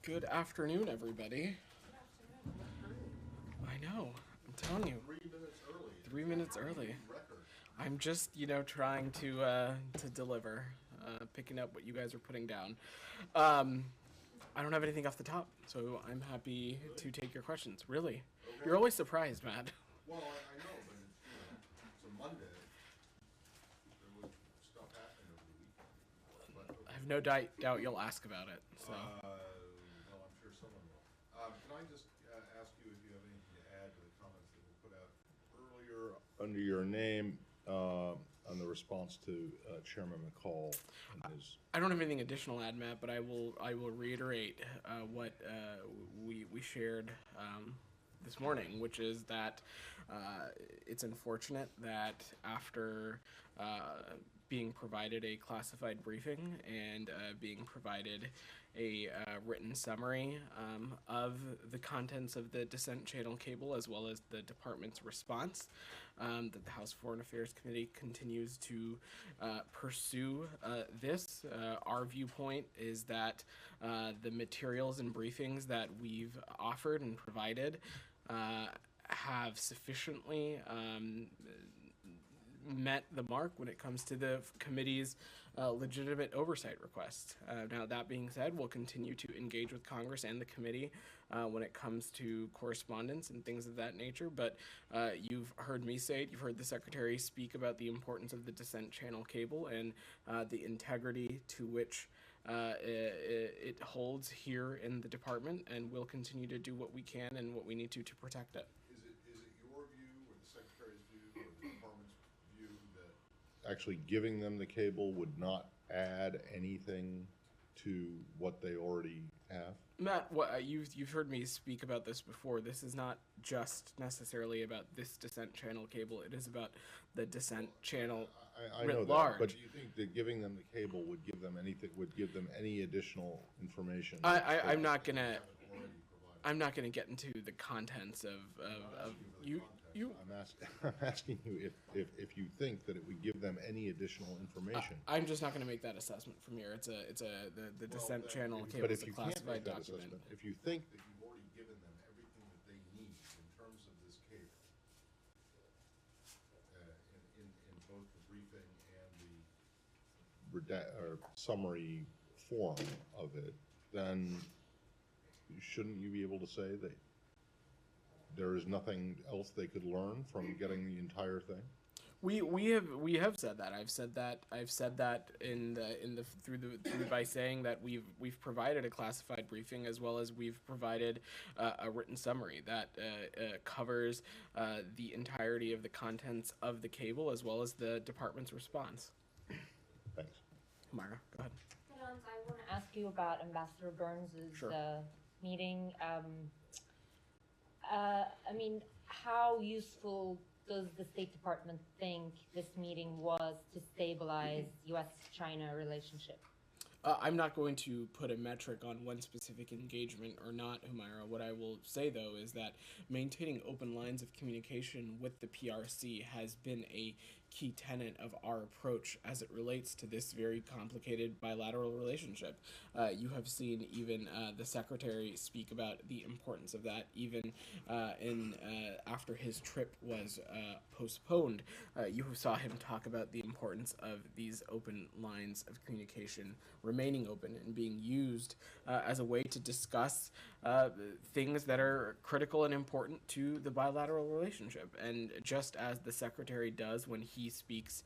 Good afternoon, everybody. I know. I'm telling you. 3 minutes early. 3 minutes early. Record. I'm just, trying to deliver, picking up what you guys are putting down. I don't have anything off the top, so I'm happy to take your questions. Really, Okay. you're always surprised, Matt. Well, I know, but it's a Monday. There was stuff happening over the weekend. But, I have no doubt you'll ask about it. So. well, I'm sure someone will. Can I just ask you if you have anything to add to the comments that were put out earlier under your name on the response to Chairman McCall and his... I don't have anything additional to add, Matt, but I will reiterate what we shared this morning, which is that it's unfortunate that after being provided a classified briefing and being provided a written summary of the contents of the dissent channel cable as well as the department's response, that the House Foreign Affairs Committee continues to pursue this. Our viewpoint is that the materials and briefings that we've offered and provided have sufficiently met the mark when it comes to the committee's legitimate oversight requests. Now, that being said, we'll continue to engage with Congress and the committee when it comes to correspondence and things of that nature, but you've heard me say it, you've heard the Secretary speak about the importance of the dissent channel cable and the integrity to which it holds here in the department, and we'll continue to do what we can and what we need to protect it. Is it your view or the Secretary's view or the Department's view that actually giving them the cable would not add anything to what they already have? Matt, you've heard me speak about this before. This is not just necessarily about this dissent channel cable. It is about the dissent channel I writ know large. that, but do you think that giving them the cable would give them anything? Would give them any additional information? I'm not gonna. Haven't already provided? I'm not gonna get into the contents of you. I'm asking you if you think that it would give them any additional information. I'm just not gonna make that assessment from here. The dissent channel cable But is if a you can't classified make that document. assessment, if you think that you've already given them everything that they need in terms of this cable, in both the briefing and the summary form of it, then shouldn't you be able to say that there is nothing else they could learn from getting the entire thing? We have said that. I've said that by saying that we've provided a classified briefing as well as we've provided a written summary that covers the entirety of the contents of the cable as well as the department's response. Thanks. Mara, go ahead. I want to ask you about Ambassador Burns' Sure. meeting. How useful does the State Department think this meeting was to stabilize U.S.-China relationship? I'm not going to put a metric on one specific engagement or not, Humaira. What I will say, though, is that maintaining open lines of communication with the PRC has been a key tenet of our approach as it relates to this very complicated bilateral relationship. You have seen even the Secretary speak about the importance of that, even after his trip was postponed. You saw him talk about the importance of these open lines of communication remaining open and being used as a way to discuss things that are critical and important to the bilateral relationship. And just as the Secretary does when he speaks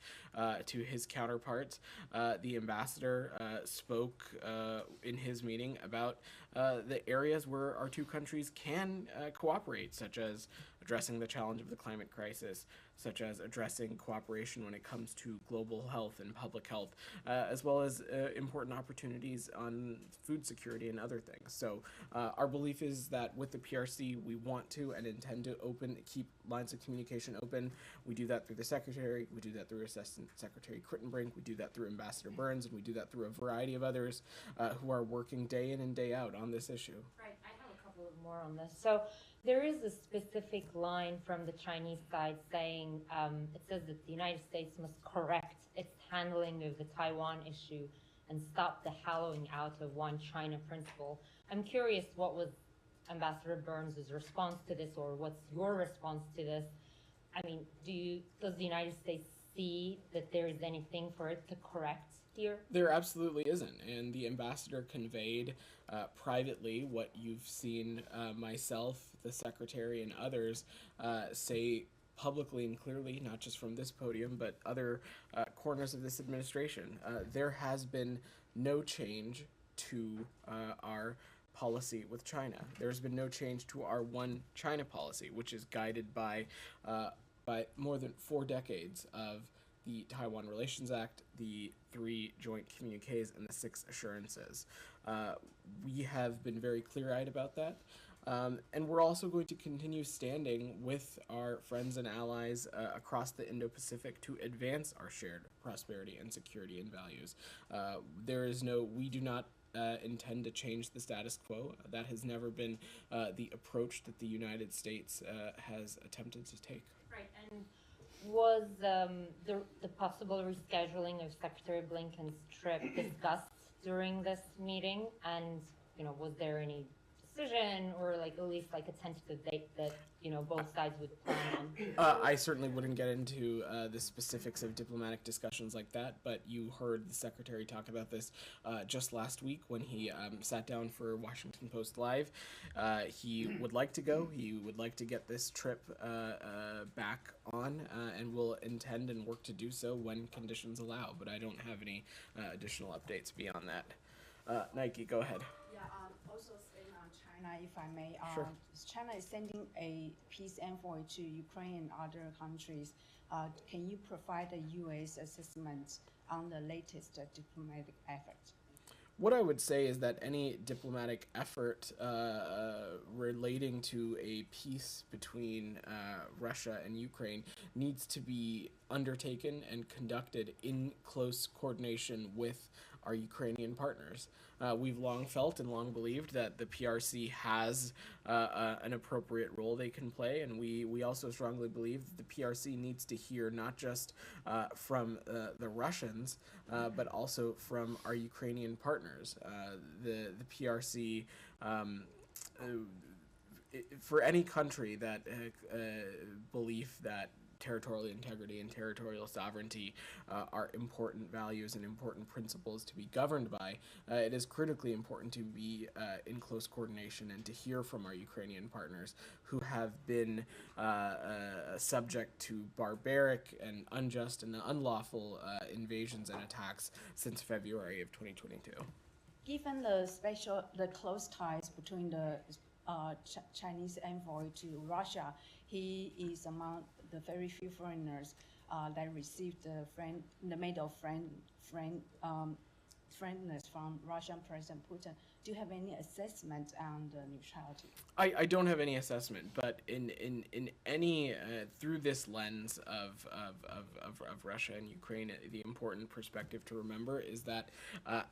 to his counterparts, the ambassador spoke in his meeting about the areas where our two countries can cooperate, such as addressing the challenge of the climate crisis, such as addressing cooperation when it comes to global health and public health, as well as important opportunities on food security and other things. So our belief is that with the PRC, we want to and intend to keep lines of communication open. We do that through the Secretary, we do that through Assistant Secretary Crittenbrink, we do that through Ambassador Burns, and we do that through a variety of others who are working day in and day out on this issue. Right, I have a couple of more on this. So there is a specific line from the Chinese side saying, it says that the United States must correct its handling of the Taiwan issue and stop the hollowing out of one China principle. I'm curious, what was Ambassador Burns' response to this, or what's your response to this? I mean, does the United States see that there is anything for it to correct here? There absolutely isn't, and the ambassador conveyed privately what you've seen myself, the secretary, and others say publicly and clearly, not just from this podium, but other corners of this administration. There has been no change to our policy with China. There's been no change to our one China policy, which is guided by more than 4 decades of the Taiwan Relations Act, the 3 joint communiques, and the 6 assurances. We have been very clear-eyed about that. And we're also going to continue standing with our friends and allies across the Indo-Pacific to advance our shared prosperity and security and values. We do not intend to change the status quo. That has never been the approach that the United States has attempted to take. Right, and was the possible rescheduling of Secretary Blinken's trip discussed during this meeting? And, was there any decision or like at least like a tentative date that both sides would plan on? I certainly wouldn't get into the specifics of diplomatic discussions like that, but you heard the secretary talk about this just last week when he sat down for Washington Post Live. He would like to go. He would like to get this trip back on, and will intend and work to do so when conditions allow. But I don't have any additional updates beyond that. Nike, go ahead. Yeah, also staying on China, if I may. Sure. China is sending a peace envoy to Ukraine and other countries. Can you provide a U.S. assessment on the latest diplomatic effort? What I would say is that any diplomatic effort relating to a peace between Russia and Ukraine needs to be undertaken and conducted in close coordination with our Ukrainian partners. We've long felt and long believed that the PRC has an appropriate role they can play, and we also strongly believe that the PRC needs to hear not just from the Russians, but also from our Ukrainian partners. The PRC, for any country that belief that territorial integrity and territorial sovereignty are important values and important principles to be governed by, it is critically important to be in close coordination and to hear from our Ukrainian partners who have been subject to barbaric and unjust and unlawful invasions and attacks since February of 2022. Given the close ties between the Chinese envoy to Russia, he is among the very few foreigners that received the medal of friendliness from Russian President Putin. Do you have any assessment on the neutrality? I don't have any assessment, but in any through this lens of Russia and Ukraine, the important perspective to remember is that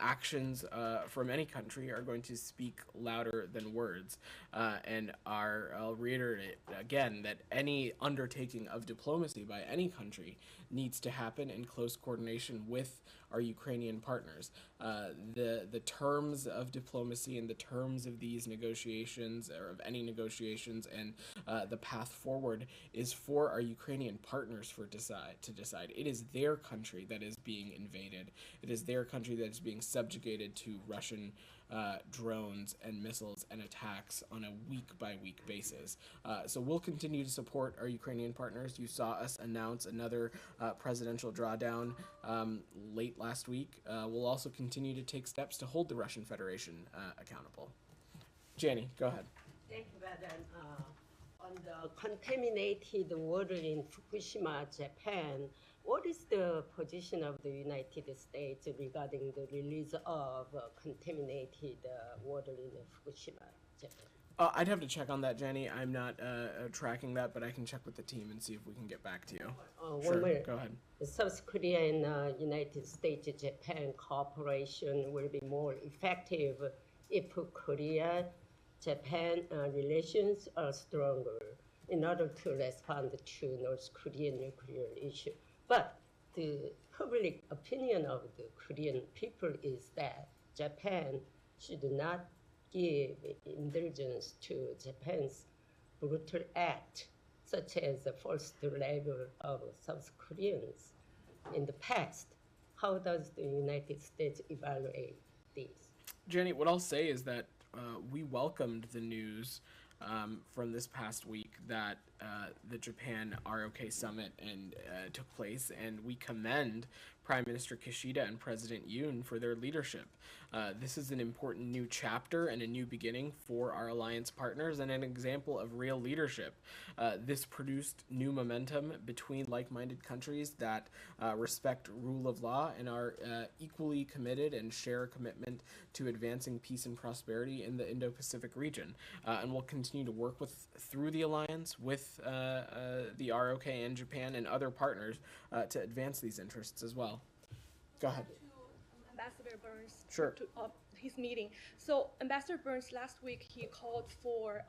actions from any country are going to speak louder than words, and I'll reiterate again that any undertaking of diplomacy by any country needs to happen in close coordination with our Ukrainian partners. The terms of diplomacy and the terms of these negotiations, or of any negotiations, and the path forward is for our Ukrainian partners to decide. It is their country that is being invaded. It is their country that is being subjugated to Russian drones and missiles and attacks on a week-by-week basis. So we'll continue to support our Ukrainian partners. You saw us announce another presidential drawdown late last week. We'll also continue to take steps to hold the Russian Federation accountable. Janie, go ahead. Thank you, Madam. On the contaminated water in Fukushima, Japan, what is the position of the United States regarding the release of contaminated water in Fukushima, Japan? I'd have to check on that, Jenny. I'm not tracking that, but I can check with the team and see if we can get back to you. Sure, go ahead. South Korea and United States, Japan cooperation will be more effective if Korea-Japan relations are stronger in order to respond to North Korean nuclear issue. But the public opinion of the Korean people is that Japan should not give indulgence to Japan's brutal act, such as the forced labor of South Koreans in the past. How does the United States evaluate this? Jenny, what I'll say is that we welcomed the news from this past week that the Japan ROK summit took place, and we commend Prime Minister Kishida and President Yoon for their leadership. This is an important new chapter and a new beginning for our alliance partners and an example of real leadership. This produced new momentum between like-minded countries that respect rule of law and are equally committed and share a commitment to advancing peace and prosperity in the Indo-Pacific region. And we'll continue to work through the alliance with the ROK and Japan and other partners to advance these interests as well. Go ahead. To Ambassador Burns. Sure. To his meeting. So Ambassador Burns last week, he called for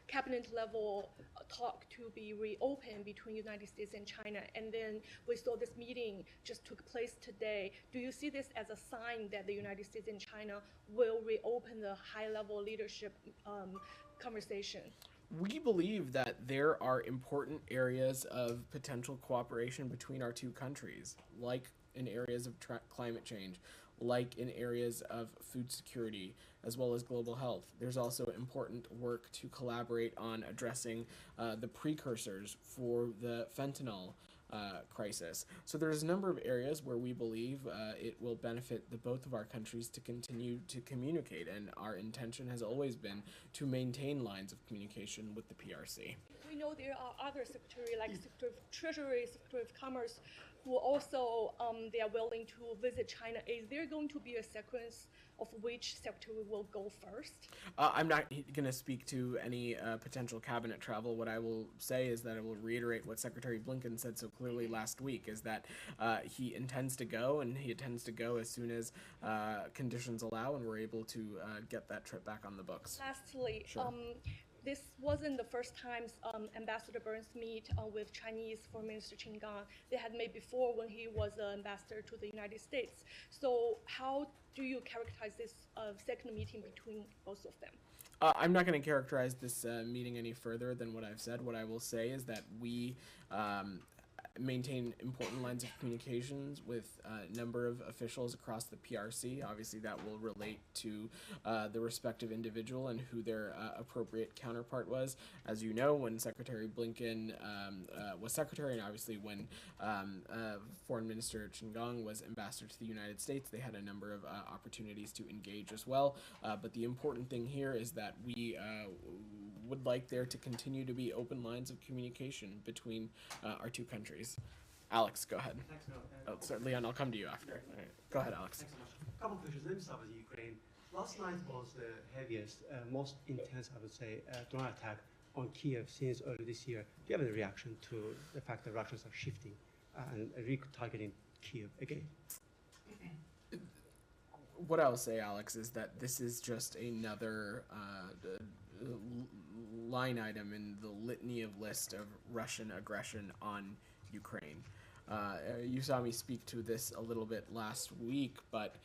cabinet level talk to be reopened between United States and China. And then we saw this meeting just took place today. Do you see this as a sign that the United States and China will reopen the high level leadership conversation? We believe that there are important areas of potential cooperation between our two countries, like in areas of climate change, like in areas of food security, as well as global health. There's also important work to collaborate on addressing the precursors for the fentanyl crisis. So there's a number of areas where we believe it will benefit both of our countries to continue to communicate, and our intention has always been to maintain lines of communication with the PRC. We know there are other secretaries like Secretary of Treasury, Secretary of Commerce, who also they are willing to visit China. Is there going to be a sequence of which secretary will go first? I'm not going to speak to any potential cabinet travel. What I will say is that I will reiterate what Secretary Blinken said so clearly last week, is that he intends to go, and he intends to go as soon as conditions allow and we're able to get that trip back on the books. Lastly, Sure. This wasn't the first time Ambassador Burns meet with Chinese Foreign Minister Qin Gang. They had met before when he was ambassador to the United States. So how do you characterize this second meeting between both of them? I'm not going to characterize this meeting any further than what I've said. What I will say is that we maintain important lines of communications with a number of officials across the PRC. Obviously, that will relate to the respective individual and who their appropriate counterpart was. As you know, when Secretary Blinken was secretary, and obviously when Foreign Minister Qin Gang was ambassador to the United States, they had a number of opportunities to engage as well. But the important thing here is that we would like there to continue to be open lines of communication between our two countries. Alex, go ahead. Thanks, Mel. Oh, sorry, Leon, I'll come to you after. All right. Go ahead, Alex. Thanks so much. A couple of questions. Let me start with Ukraine. Last night was the heaviest, most intense, I would say, drone attack on Kiev since early this year. Do you have a reaction to the fact that Russians are shifting and re-targeting Kiev again? What I'll say, Alex, is that this is just another line item in the litany of list of Russian aggression on Ukraine. You saw me speak to this a little bit last week, but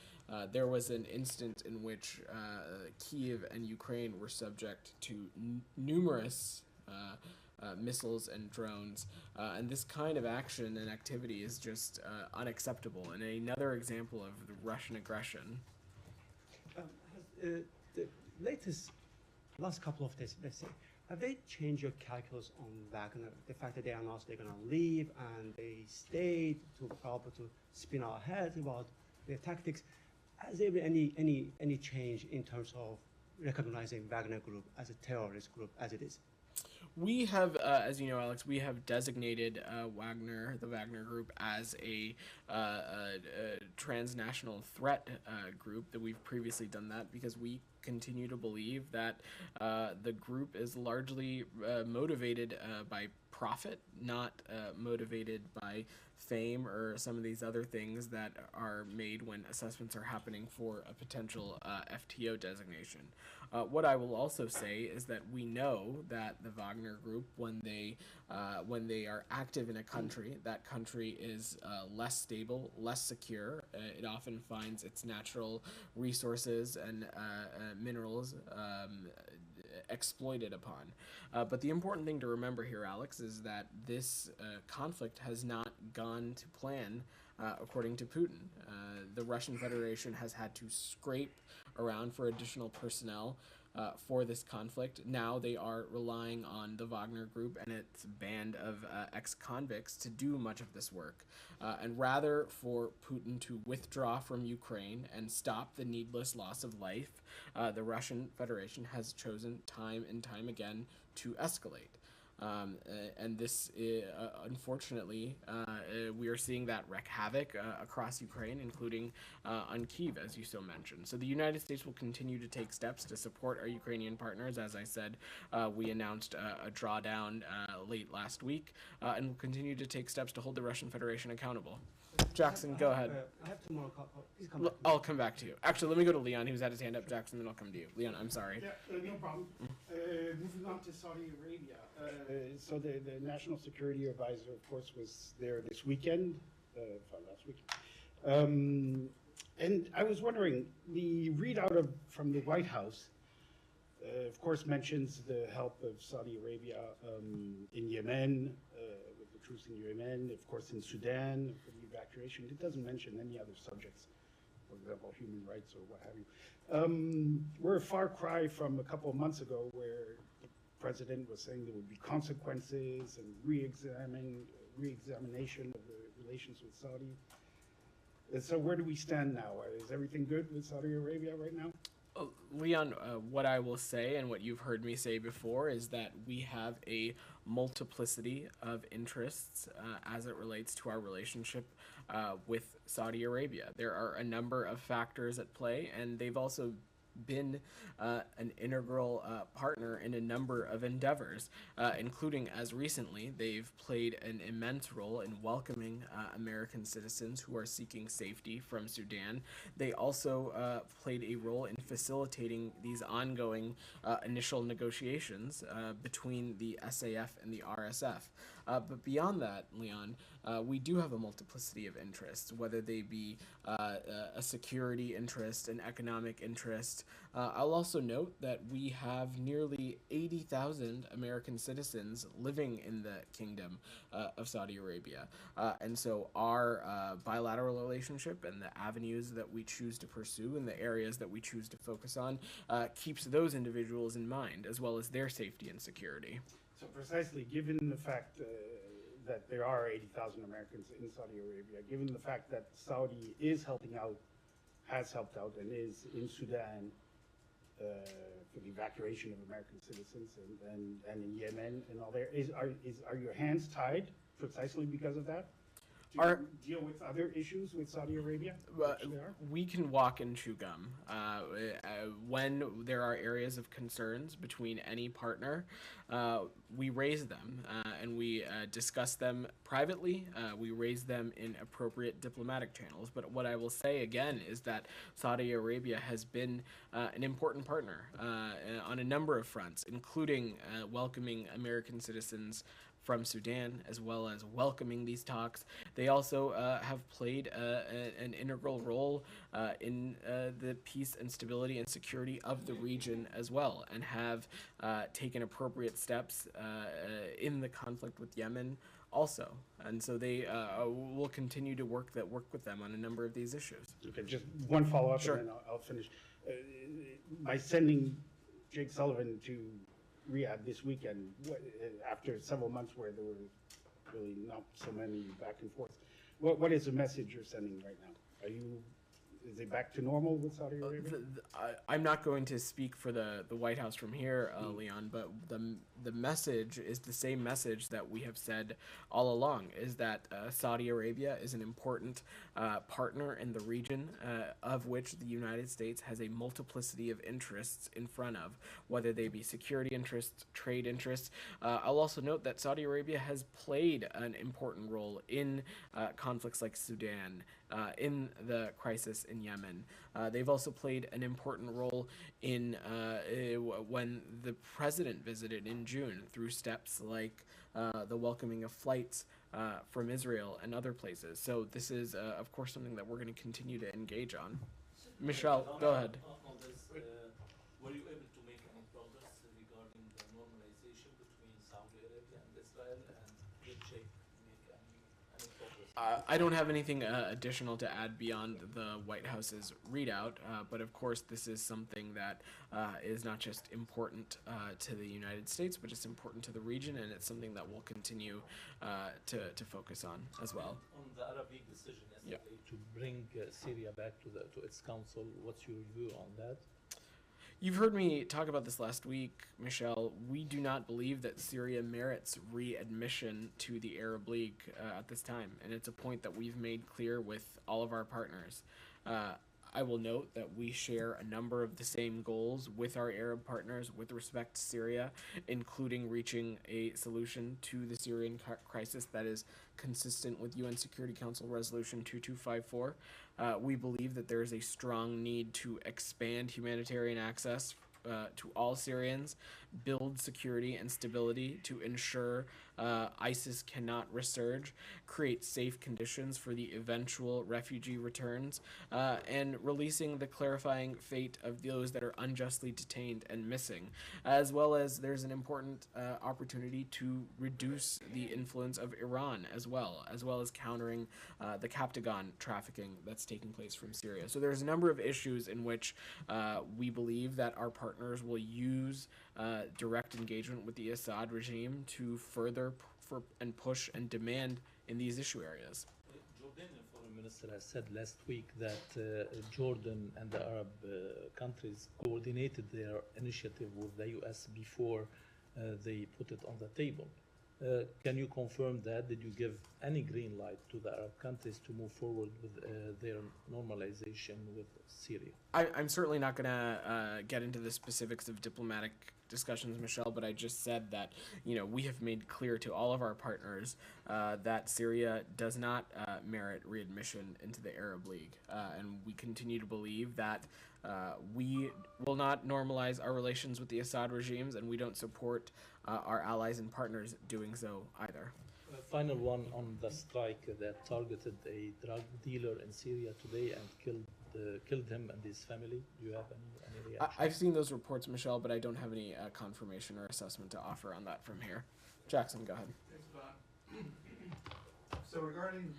there was an instant in which Kiev and Ukraine were subject to numerous missiles and drones, and this kind of action and activity is just unacceptable and another example of the Russian aggression. Has the last couple of days, let's say, have they changed your calculus on Wagner? The fact that they announced they're going to leave and they stayed to probably to spin our heads about their tactics. Has there been any change in terms of recognizing Wagner Group as a terrorist group as it is? We have, as you know, Alex, we have designated the Wagner Group, as a transnational threat group. That we've previously done that because we continue to believe that the group is largely motivated by profit, not motivated by fame or some of these other things that are made when assessments are happening for a potential FTO designation. What I will also say is that we know that the Wagner Group, when they are active in a country, that country is less stable, less secure. It often finds its natural resources and minerals exploited upon. But the important thing to remember here, Alex, is that this conflict has not gone to plan according to Putin. The Russian Federation has had to scrape around for additional personnel for this conflict. Now they are relying on the Wagner Group and its band of ex-convicts to do much of this work. And rather for Putin to withdraw from Ukraine and stop the needless loss of life, the Russian Federation has chosen time and time again to escalate. And this, unfortunately, we are seeing that wreak havoc across Ukraine, including on Kyiv, as you so mentioned. So the United States will continue to take steps to support our Ukrainian partners. As I said, we announced a drawdown late last week, and will continue to take steps to hold the Russian Federation accountable. Jackson, go ahead. I have two more. Please come back. I'll come back to you. Actually, let me go to Leon, who's had his hand up. Jackson, then I'll come to you. Leon, I'm sorry. Yeah, no problem. Moving on to Saudi Arabia. So the National Security Advisor, of course, was there this weekend, last week. And I was wondering, the readout from the White House, of course, mentions the help of Saudi Arabia in Yemen, with the troops in Yemen, of course, in Sudan for the evacuation. It doesn't mention any other subjects, for example, human rights or what have you. We're a far cry from a couple of months ago where the president was saying there would be consequences and re-examination of the relations with Saudi. And so where do we stand now? Is everything good with Saudi Arabia right now? Leon, what I will say, and what you've heard me say before, is that we have a multiplicity of interests as it relates to our relationship with Saudi Arabia. There are a number of factors at play, and they've also been an integral partner in a number of endeavors, including as recently they've played an immense role in welcoming American citizens who are seeking safety from Sudan. They also played a role in facilitating these ongoing initial negotiations between the SAF and the RSF. But beyond that, Leon, we do have a multiplicity of interests, whether they be a security interest, an economic interest. I'll also note that we have nearly 80,000 American citizens living in the Kingdom of Saudi Arabia. And so our bilateral relationship and the avenues that we choose to pursue and the areas that we choose to focus on keeps those individuals in mind, as well as their safety and security. So precisely, given the fact that there are 80,000 Americans in Saudi Arabia, given the fact that Saudi is helping out, has helped out, and is in Sudan for the evacuation of American citizens and in Yemen and all there, are your hands tied precisely because of that? To deal with other issues with Saudi Arabia? We can walk and chew gum. When there are areas of concerns between any partner, we raise them and we discuss them privately. We raise them in appropriate diplomatic channels. But what I will say again is that Saudi Arabia has been an important partner on a number of fronts, including welcoming American citizens from Sudan, as well as welcoming these talks. They also have played an integral role in the peace and stability and security of the region as well, and have taken appropriate steps in the conflict with Yemen also. And so they will continue to work with them on a number of these issues. Okay, just one follow-up, Sure. and then I'll finish. By sending Jake Sullivan to Riyadh this weekend, after several months where there were really not so many back and forth, what is the message you're sending right now? Are you Is it back to normal with Saudi Arabia? I'm not going to speak for the White House from here, Leon, but the message is the same message that we have said all along, is that Saudi Arabia is an important partner in the region, of which the United States has a multiplicity of interests in front of, whether they be security interests, trade interests. I'll also note that Saudi Arabia has played an important role in conflicts like Sudan, in the crisis in Yemen. They've also played an important role in when the president visited in June through steps like the welcoming of flights from Israel and other places. So this is, of course, something that we're going to continue to engage on. Michelle, go ahead. On this, were you able to make any progress regarding the normalization between Saudi Arabia and Israel, and did Sheikh make any progress? I don't have anything additional to add beyond the White House's readout, but of course this is something that is not just important to the United States, but it's important to the region, and it's something that we'll continue to focus on as well. On the Arab League decision yesterday to bring Syria back to its council, what's your view on that? You've heard me talk about this last week, Michelle. We do not believe that Syria merits readmission to the Arab League at this time, and it's a point that we've made clear with all of our partners. I will note that we share a number of the same goals with our Arab partners with respect to Syria, including reaching a solution to the Syrian crisis that is consistent with UN Security Council Resolution 2254. We believe that there is a strong need to expand humanitarian access to all Syrians, build security and stability to ensure ISIS cannot resurge, create safe conditions for the eventual refugee returns, and releasing the clarifying fate of those that are unjustly detained and missing, as well as there's an important opportunity to reduce the influence of Iran as well as countering the Captagon trafficking that's taking place from Syria. So there's a number of issues in which we believe that our partners will use direct engagement with the Assad regime to further and push and demand in these issue areas. Jordanian foreign minister has said last week that Jordan and the Arab countries coordinated their initiative with the U.S. before they put it on the table. Can you confirm that? Did you give any green light to the Arab countries to move forward with their normalization with Syria? I'm certainly not going to get into the specifics of diplomatic discussions, Michelle, but I just said that, we have made clear to all of our partners that Syria does not merit readmission into the Arab League. And we continue to believe that we will not normalize our relations with the Assad regimes, and we don't support our allies and partners doing so either. Final one on the strike that targeted a drug dealer in Syria today and killed him and his family. Do you have any reaction? I've seen those reports, Michelle, but I don't have any confirmation or assessment to offer on that from here. Jackson, go ahead. Thanks, Don. So regarding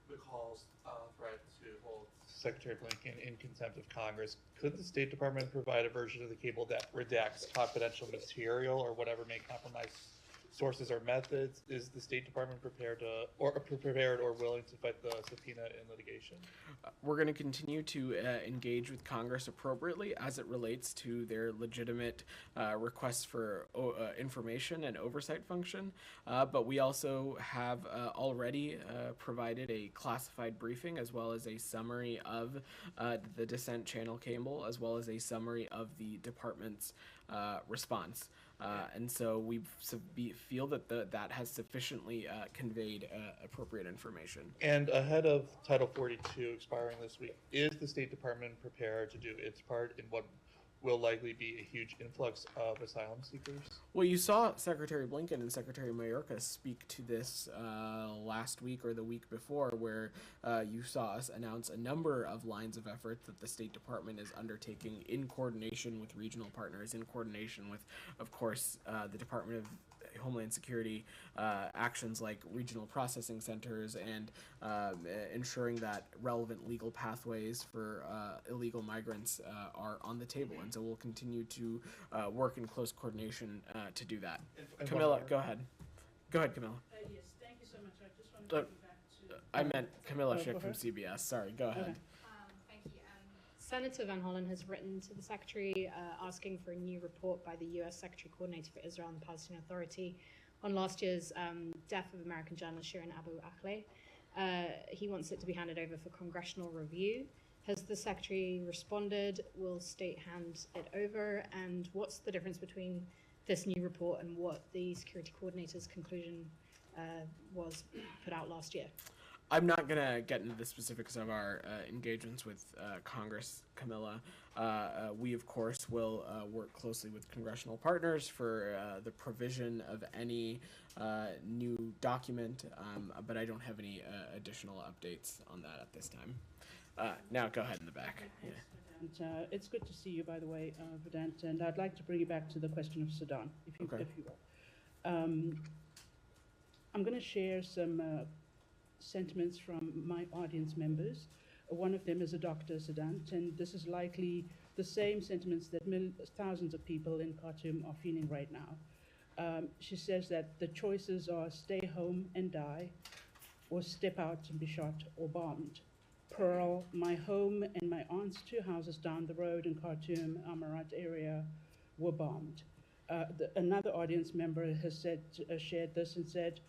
the calls threat to hold Secretary Blinken in contempt of Congress, could the State Department provide a version of the cable that redacts confidential material or whatever may compromise sources or methods? Is the State Department prepared or willing to fight the subpoena in litigation? We're going to continue to engage with Congress appropriately as it relates to their legitimate requests for information and oversight function. But we also have already provided a classified briefing as well as a summary of the dissent channel cable, as well as a summary of the department's response. And so we feel that that has sufficiently conveyed appropriate information. And ahead of Title 42 expiring this week, is the State Department prepared to do its part in what will likely be a huge influx of asylum seekers? Well, you saw Secretary Blinken and Secretary Mayorkas speak to this last week or the week before, where you saw us announce a number of lines of effort that the State Department is undertaking in coordination with regional partners, in coordination with, of course, the Department of Homeland Security, actions like regional processing centers and ensuring that relevant legal pathways for illegal migrants are on the table. And so we'll continue to work in close coordination to do that. And Camilla, go ahead. Go ahead, Camilla. Yes, thank you so much. I just want to go back to... I meant Camilla Schick from CBS. Sorry, go ahead. Thank you. Senator Van Hollen has written to the Secretary asking for a new report by the U.S. Secretary Coordinator for Israel and the Palestinian Authority on last year's death of American journalist Shirin Abu Akleh. He wants it to be handed over for congressional review. Has the Secretary responded? Will State hand it over? And what's the difference between this new report and what the Security Coordinator's conclusion was put out last year? I'm not going to get into the specifics of our engagements with Congress, Camilla. We, of course, will work closely with congressional partners for the provision of any new document, but I don't have any additional updates on that at this time. Now, go ahead in the back. Yeah. And, it's good to see you, by the way, Vedant, and I'd like to bring you back to the question of Sudan, if you will. I'm going to share some sentiments from my audience members. One of them is a doctor, Vedant, and this is likely the same sentiments that thousands of people in Khartoum are feeling right now. She says that the choices are stay home and die, or step out and be shot or bombed. Pearl, my home and my aunt's two houses down the road in Khartoum, Amarat area, were bombed. Another audience member has shared this and said,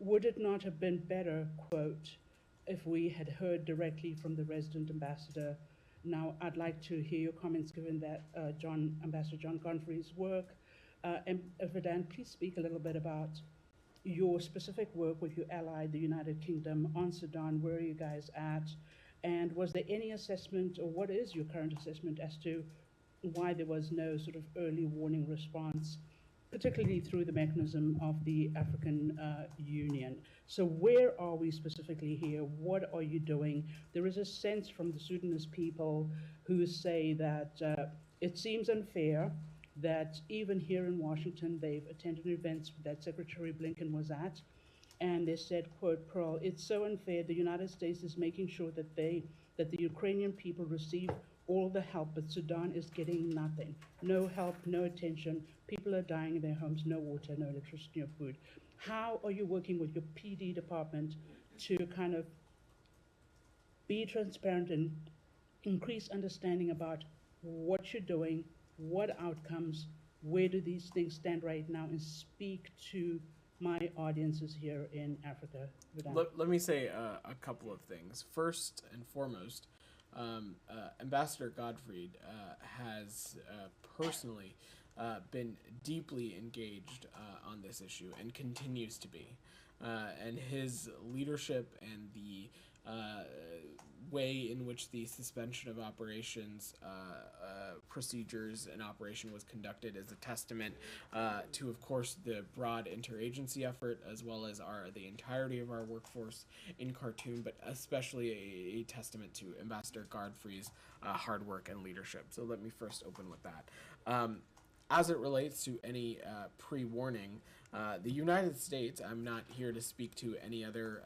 would it not have been better, quote, if we had heard directly from the resident ambassador? Now, I'd like to hear your comments given that Ambassador John Godfrey's work. And Vedant, please speak a little bit about your specific work with your ally, the United Kingdom, on Sudan. Where are you guys at? And was there any assessment, or what is your current assessment as to why there was no sort of early warning response, particularly through the mechanism of the African Union? So where are we specifically here? What are you doing? There is a sense from the Sudanese people who say that it seems unfair that even here in Washington, they've attended events that Secretary Blinken was at, and they said, quote, Pearl, it's so unfair. The United States is making sure that the Ukrainian people receive all the help, but Sudan is getting nothing. No help, no attention. People are dying in their homes, no water, no electricity, no food. How are you working with your PD department to kind of be transparent and increase understanding about what you're doing, what outcomes, where do these things stand right now, and speak to my audiences here in Africa? Let me say a couple of things. First and foremost, Ambassador Godfrey has personally been deeply engaged on this issue and continues to be. And his leadership and the way in which the suspension of operations procedures and operation was conducted is a testament to, of course, the broad interagency effort, as well as the entirety of our workforce in Khartoum, but especially a testament to Ambassador Godfrey's hard work and leadership. So let me first open with that. As it relates to any pre-warning, the United States, I'm not here to speak to any other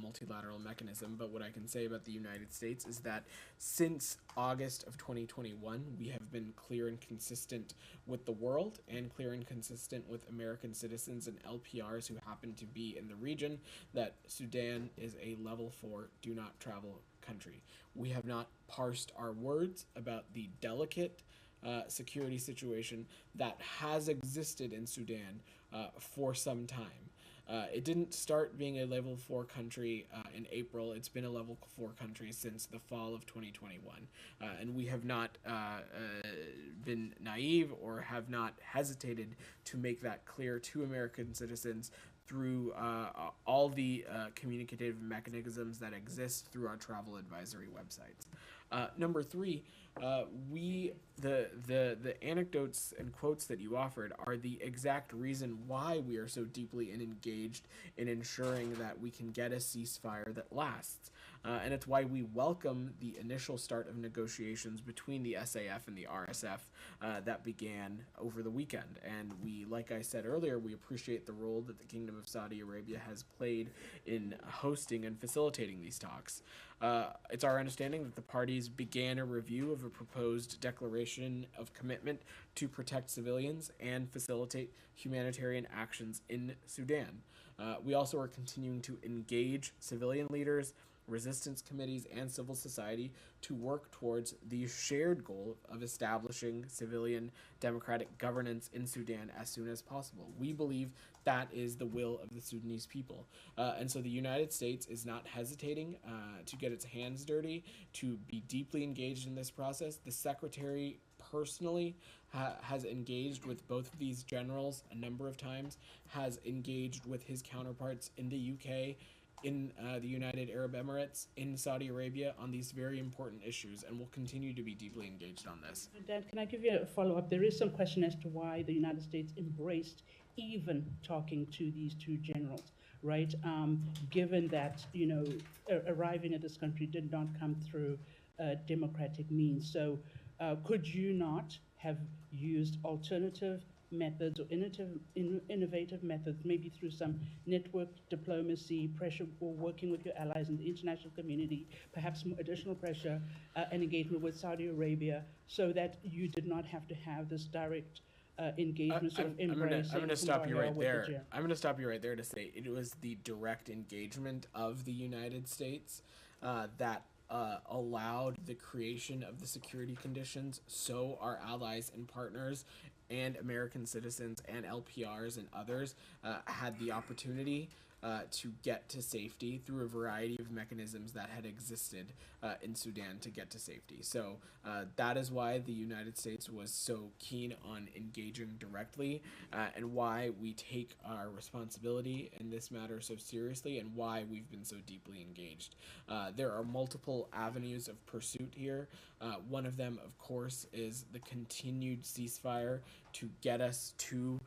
multilateral mechanism, but what I can say about the United States is that since August of 2021, we have been clear and consistent with the world and clear and consistent with American citizens and LPRs who happen to be in the region that Sudan is a level 4 do not travel country. We have not parsed our words about the delicate security situation that has existed in Sudan for some time. It didn't start being a level 4 country in April. It's been a level 4 country since the fall of 2021. And we have not been naive or have not hesitated to make that clear to American citizens through all the communicative mechanisms that exist through our travel advisory websites. Number 3, the anecdotes and quotes that you offered are the exact reason why we are so deeply engaged in ensuring that we can get a ceasefire that lasts. And it's why we welcome the initial start of negotiations between the SAF and the RSF that began over the weekend. And we, like I said earlier, we appreciate the role that the Kingdom of Saudi Arabia has played in hosting and facilitating these talks. It's our understanding that the parties began a review of a proposed declaration of commitment to protect civilians and facilitate humanitarian actions in Sudan. We also are continuing to engage civilian leaders resistance committees, and civil society to work towards the shared goal of establishing civilian democratic governance in Sudan as soon as possible. We believe that is the will of the Sudanese people. And so the United States is not hesitating to get its hands dirty, to be deeply engaged in this process. The Secretary personally has engaged with both of these generals a number of times, has engaged with his counterparts in the UK, in the United Arab Emirates, in Saudi Arabia on these very important issues, and will continue to be deeply engaged on this. Dan, can I give you a follow-up? There is some question as to why the United States embraced even talking to these two generals, right? Given that, you know, arriving at this country did not come through democratic means. So could you not have used alternative methods or innovative methods, maybe through some network diplomacy, pressure, or working with your allies in the international community, perhaps some additional pressure and engagement with Saudi Arabia, so that you did not have to have this direct engagement, sort of embracing? I'm going to stop you right there. I'm going to stop you right there to say it was the direct engagement of the United States that allowed the creation of the security conditions so our allies and partners and American citizens and LPRs and others had the opportunity to get to safety through a variety of mechanisms that had existed in Sudan to get to safety. So that is why the United States was so keen on engaging directly and why we take our responsibility in this matter so seriously and why we've been so deeply engaged. There are multiple avenues of pursuit here. One of them, of course, is the continued ceasefire to get us to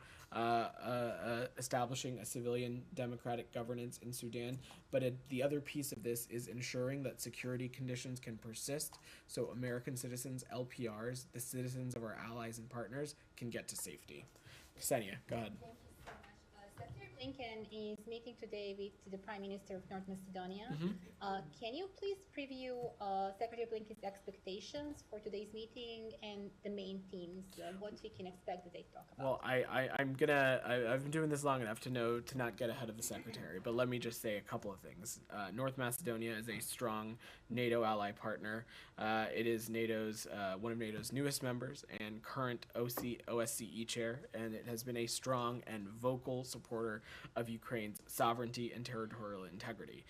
establishing a civilian democratic governance in Sudan. But the other piece of this is ensuring that security conditions can persist so American citizens, LPRs, the citizens of our allies and partners can get to safety. Ksenia, go ahead. Thank you so much. Secretary Blinken is meeting today with the Prime Minister of North Macedonia. Can you please preview Secretary Blinken's expectations for today's meeting and the main themes, what we can expect that they talk about? Well, I've been doing this long enough to know to not get ahead of the Secretary, but let me just say a couple of things. North Macedonia is a strong NATO ally partner. It is NATO's one of NATO's newest members and current OSCE chair, and it has been a strong and vocal supporter of Ukraine's sovereignty and territorial integrity.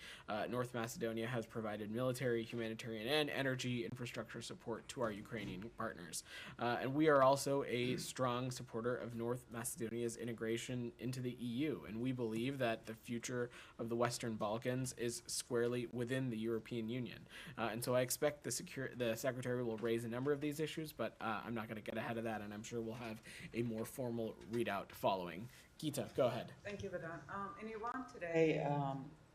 North Macedonia has provided military, humanitarian, and energy infrastructure support to our Ukrainian partners. And we are also a strong supporter of North Macedonia's integration into the EU, and we believe that the future of the Western Balkans is squarely within the European Union. And so I expect the Secretary will raise a number of these issues, but I'm not going to get ahead of that, and I'm sure we'll have a more formal readout following. Gita, go ahead. Thank you, Vedant. In Iran today,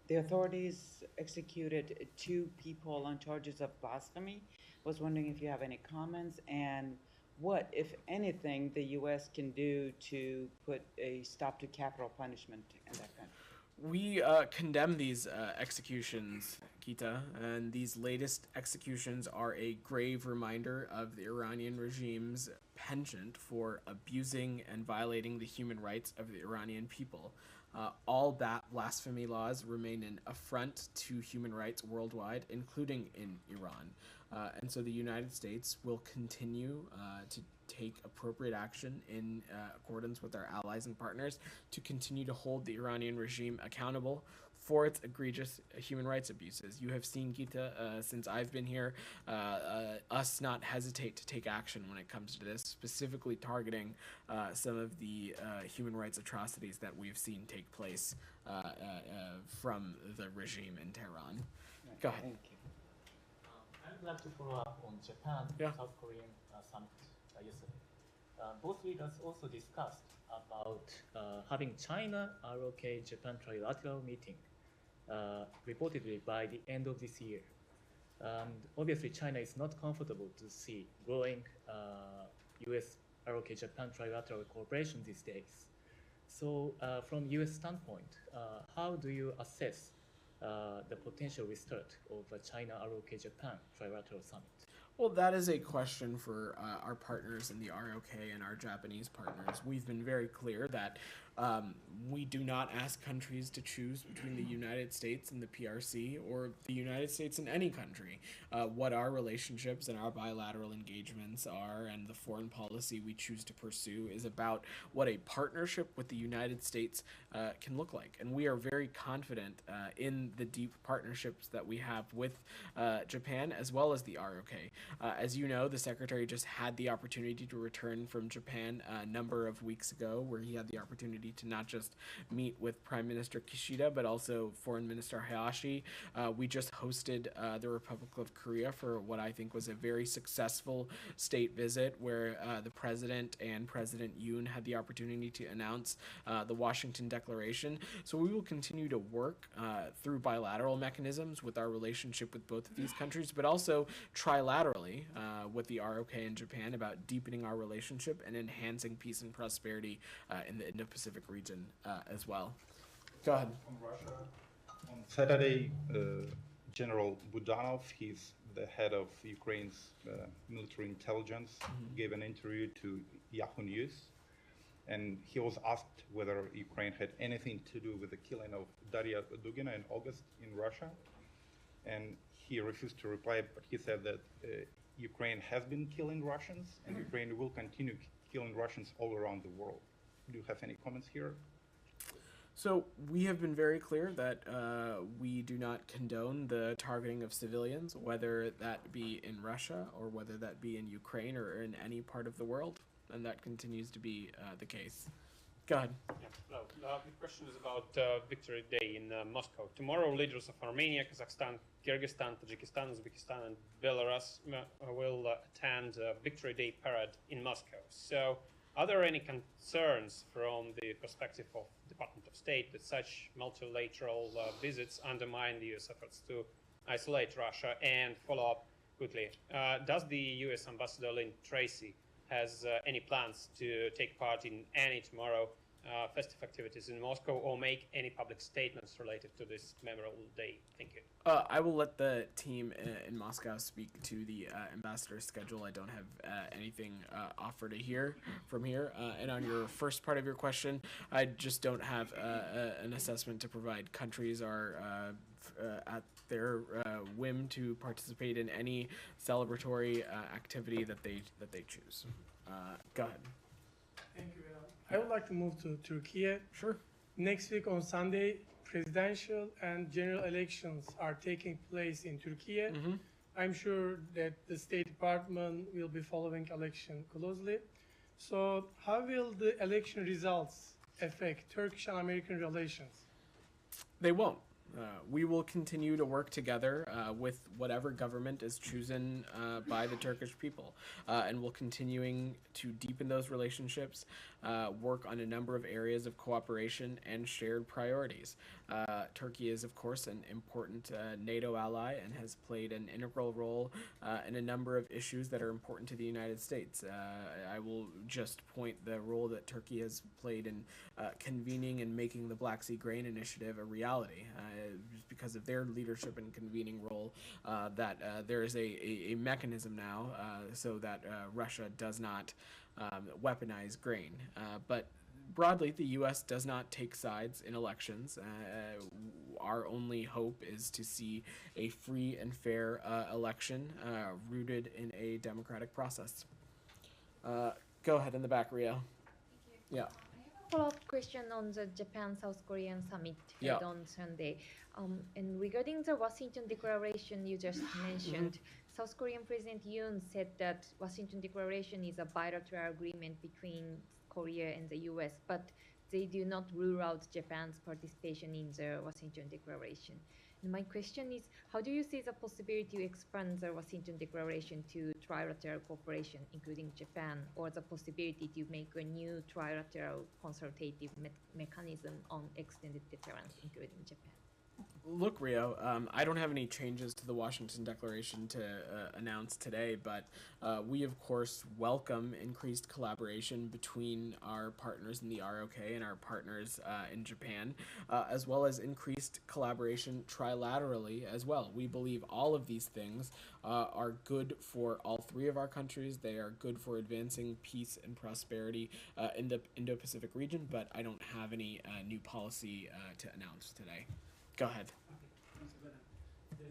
the authorities executed 2 people on charges of blasphemy. Was wondering if you have any comments and what, if anything, the U.S. can do to put a stop to capital punishment in that country. We condemn these executions, Gita, and these latest executions are a grave reminder of the Iranian regime's penchant for abusing and violating the human rights of the Iranian people. All blasphemy laws remain an affront to human rights worldwide, including in Iran. And so the United States will continue to take appropriate action in accordance with our allies and partners to continue to hold the Iranian regime accountable for its egregious human rights abuses. You have seen, Gita, since I've been here, us not hesitate to take action when it comes to this, specifically targeting some of the human rights atrocities that we've seen take place from the regime in Tehran. Go ahead. Thank you. I'd like to follow up on Japan-South Korean summit yesterday. Both leaders also discussed about having China ROK Japan trilateral meeting reportedly by the end of this year. Obviously, China is not comfortable to see growing U.S. ROK Japan trilateral cooperation these days. So, from U.S. standpoint, how do you assess the potential restart of China ROK Japan trilateral summit? Well, that is a question for our partners in the ROK and our Japanese partners. We've been very clear that We do not ask countries to choose between the United States and the PRC or the United States and any country. What our relationships and our bilateral engagements are and the foreign policy we choose to pursue is about what a partnership with the United States can look like. And we are very confident in the deep partnerships that we have with Japan as well as the ROK. As you know, the Secretary just had the opportunity to return from Japan a number of weeks ago, where he had the opportunity to not just meet with Prime Minister Kishida, but also Foreign Minister Hayashi. We just hosted the Republic of Korea for what I think was a very successful state visit, where the President and President Yoon had the opportunity to announce the Washington Declaration. So we will continue to work through bilateral mechanisms with our relationship with both of these countries, but also trilaterally with the ROK and Japan about deepening our relationship and enhancing peace and prosperity in the Indo-Pacific region as well. Go ahead. On Russia, on Saturday, General Budanov, he's the head of Ukraine's military intelligence, gave an interview to Yahoo News, and he was asked whether Ukraine had anything to do with the killing of Daria Dugina in August in Russia, and he refused to reply, but he said that Ukraine has been killing Russians, and Ukraine will continue killing Russians all around the world. Do you have any comments here? So we have been very clear that we do not condone the targeting of civilians, whether that be in Russia or whether that be in Ukraine or in any part of the world, and that continues to be the case. Go ahead. Yeah. Hello. The question is about Victory Day in Moscow. Tomorrow, leaders of Armenia, Kazakhstan, Kyrgyzstan, Tajikistan, Uzbekistan, and Belarus will attend Victory Day parade in Moscow. So, are there any concerns from the perspective of Department of State that such multilateral visits undermine the U.S. efforts to isolate Russia? And follow up quickly, does the U.S. Ambassador Lynn Tracy has any plans to take part in any tomorrow festive activities in Moscow or make any public statements related to this memorable day? Thank you. I will let the team in Moscow speak to the ambassador's schedule. I don't have anything offered to hear from here. And on your first part of your question, I just don't have an assessment to provide. Countries are at their whim to participate in any celebratory activity that they choose. Go ahead. Thank you. I would like to move to Turkey. Sure. Next week on Sunday, presidential and general elections are taking place in Turkey. I'm sure that the State Department will be following election closely. So how will the election results affect Turkish and American relations? They won't. We will continue to work together with whatever government is chosen by the Turkish people, and we'll continuing to deepen those relationships, work on a number of areas of cooperation and shared priorities. Turkey is, of course, an important NATO ally and has played an integral role in a number of issues that are important to the United States. I will just point the role that Turkey has played in convening and making the Black Sea Grain Initiative a reality. Just because of their leadership and convening role, that there is a mechanism now so that Russia does not weaponize grain. But broadly, the U.S. does not take sides in elections. Our only hope is to see a free and fair election rooted in a democratic process. Go ahead in the back, Rio. Yeah. Follow-up question on the Japan-South Korean summit held on Sunday. And regarding the Washington Declaration you just mentioned, South Korean President Yoon said that Washington Declaration is a bilateral agreement between Korea and the U.S., but they do not rule out Japan's participation in the Washington Declaration. And my question is, how do you see the possibility to expand the Washington Declaration to trilateral cooperation, including Japan, or the possibility to make a new trilateral consultative mechanism on extended deterrence, including Japan? Look, Rio, I don't have any changes to the Washington Declaration to announce today, but we, of course, welcome increased collaboration between our partners in the ROK and our partners in Japan, as well as increased collaboration trilaterally as well. We believe all of these things are good for all three of our countries. They are good for advancing peace and prosperity in the Indo-Pacific region, but I don't have any new policy to announce today. Go ahead.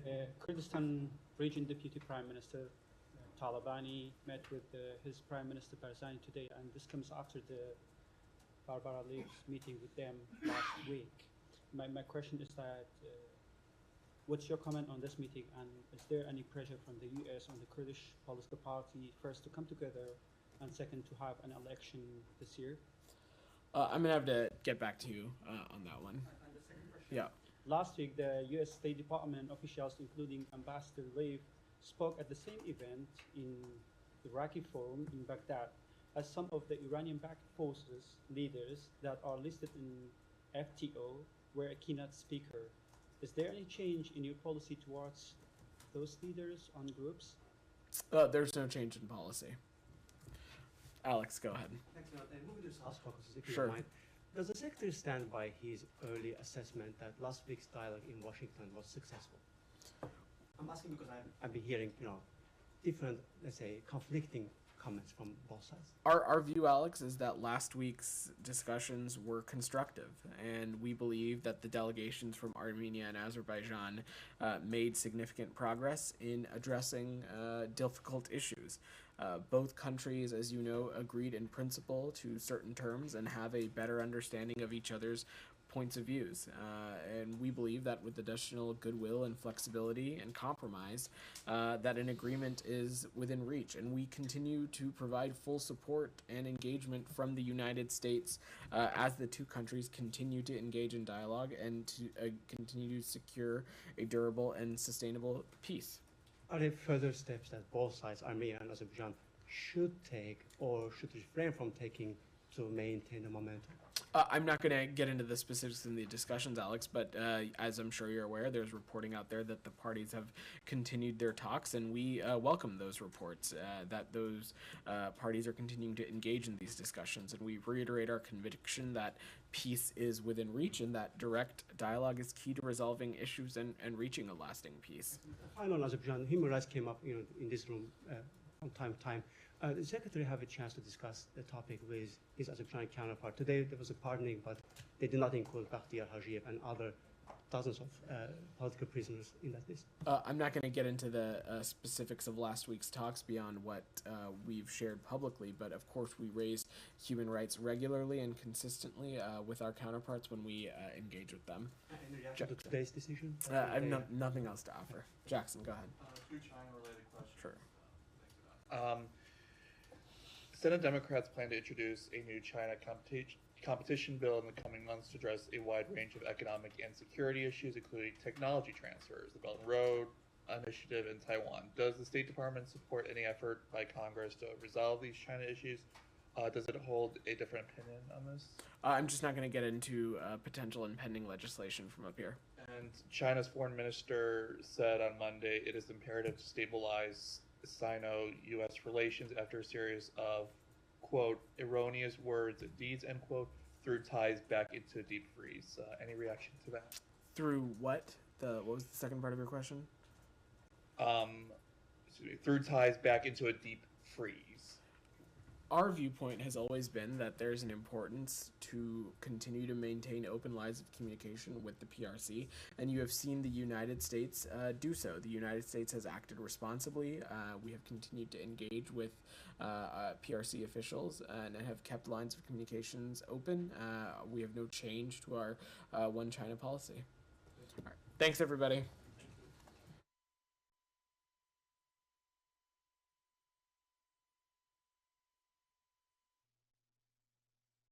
The Kurdistan Region Deputy Prime Minister Talabani met with his Prime Minister Barzani today, and this comes after the Barbara League's meeting with them last week. My question is that, what's your comment on this meeting, and is there any pressure from the U.S. on the Kurdish political party, first to come together, and second to have an election this year? I'm going to have to get back to you on that one. Yeah. Last week, the U.S. State Department officials, including Ambassador Leif, spoke at the same event in the Iraqi Forum in Baghdad, as some of the Iranian-backed forces leaders that are listed in FTO were a keynote speaker. Is there any change in your policy towards those leaders on groups? There's no change in policy. Alex, go ahead. Thanks a lot. And moving to South Caucasus, if you Sure. don't mind. Does the Secretary stand by his early assessment that last week's dialogue in Washington was successful? I'm asking because I've been hearing, different, let's say, conflicting comments from both sides. Our view, Alex, is that last week's discussions were constructive, and we believe that the delegations from Armenia and Azerbaijan made significant progress in addressing difficult issues. Both countries, as you know, agreed in principle to certain terms and have a better understanding of each other's points of views. And we believe that with additional goodwill and flexibility and compromise, that an agreement is within reach. And we continue to provide full support and engagement from the United States as the two countries continue to engage in dialogue and to continue to secure a durable and sustainable peace. Are there further steps that both sides, Armenia and Azerbaijan, should take or should refrain from taking to maintain the momentum? I'm not going to get into the specifics in the discussions, Alex, but as I'm sure you're aware, there's reporting out there that the parties have continued their talks, and we welcome those reports that those parties are continuing to engage in these discussions. And we reiterate our conviction that peace is within reach and that direct dialogue is key to resolving issues and reaching a lasting peace. Finally, on Azerbaijan, human rights came up in this room from time to time. The Secretary have a chance to discuss the topic with his Azerbaijani counterpart. Today there was a pardoning, but they did not include Bakhtiyar Hajiev and other dozens of political prisoners in that list. I'm not going to get into the specifics of last week's talks beyond what we've shared publicly, but of course we raise human rights regularly and consistently with our counterparts when we engage with them. Any reaction to today's decision? I have nothing else to offer. Jackson, go ahead. Two China-related questions. Sure. Senate Democrats plan to introduce a new China competition bill in the coming months to address a wide range of economic and security issues, including technology transfers, the Belt and Road Initiative in Taiwan. Does the State Department support any effort by Congress to resolve these China issues? Does it hold a different opinion on this? I'm just not going to get into potential impending legislation from up here. And China's foreign minister said on Monday it is imperative to stabilize Sino-U.S. relations after a series of, quote, erroneous words and deeds, end quote, through ties back into a deep freeze. Any reaction to that? Through what? What was the second part of your question? Through ties back into a deep freeze. Our viewpoint has always been that there's an importance to continue to maintain open lines of communication with the PRC, and you have seen the United States do so. The United States has acted responsibly. We have continued to engage with PRC officials and have kept lines of communications open. We have no change to our One China policy. All right. Thanks, everybody.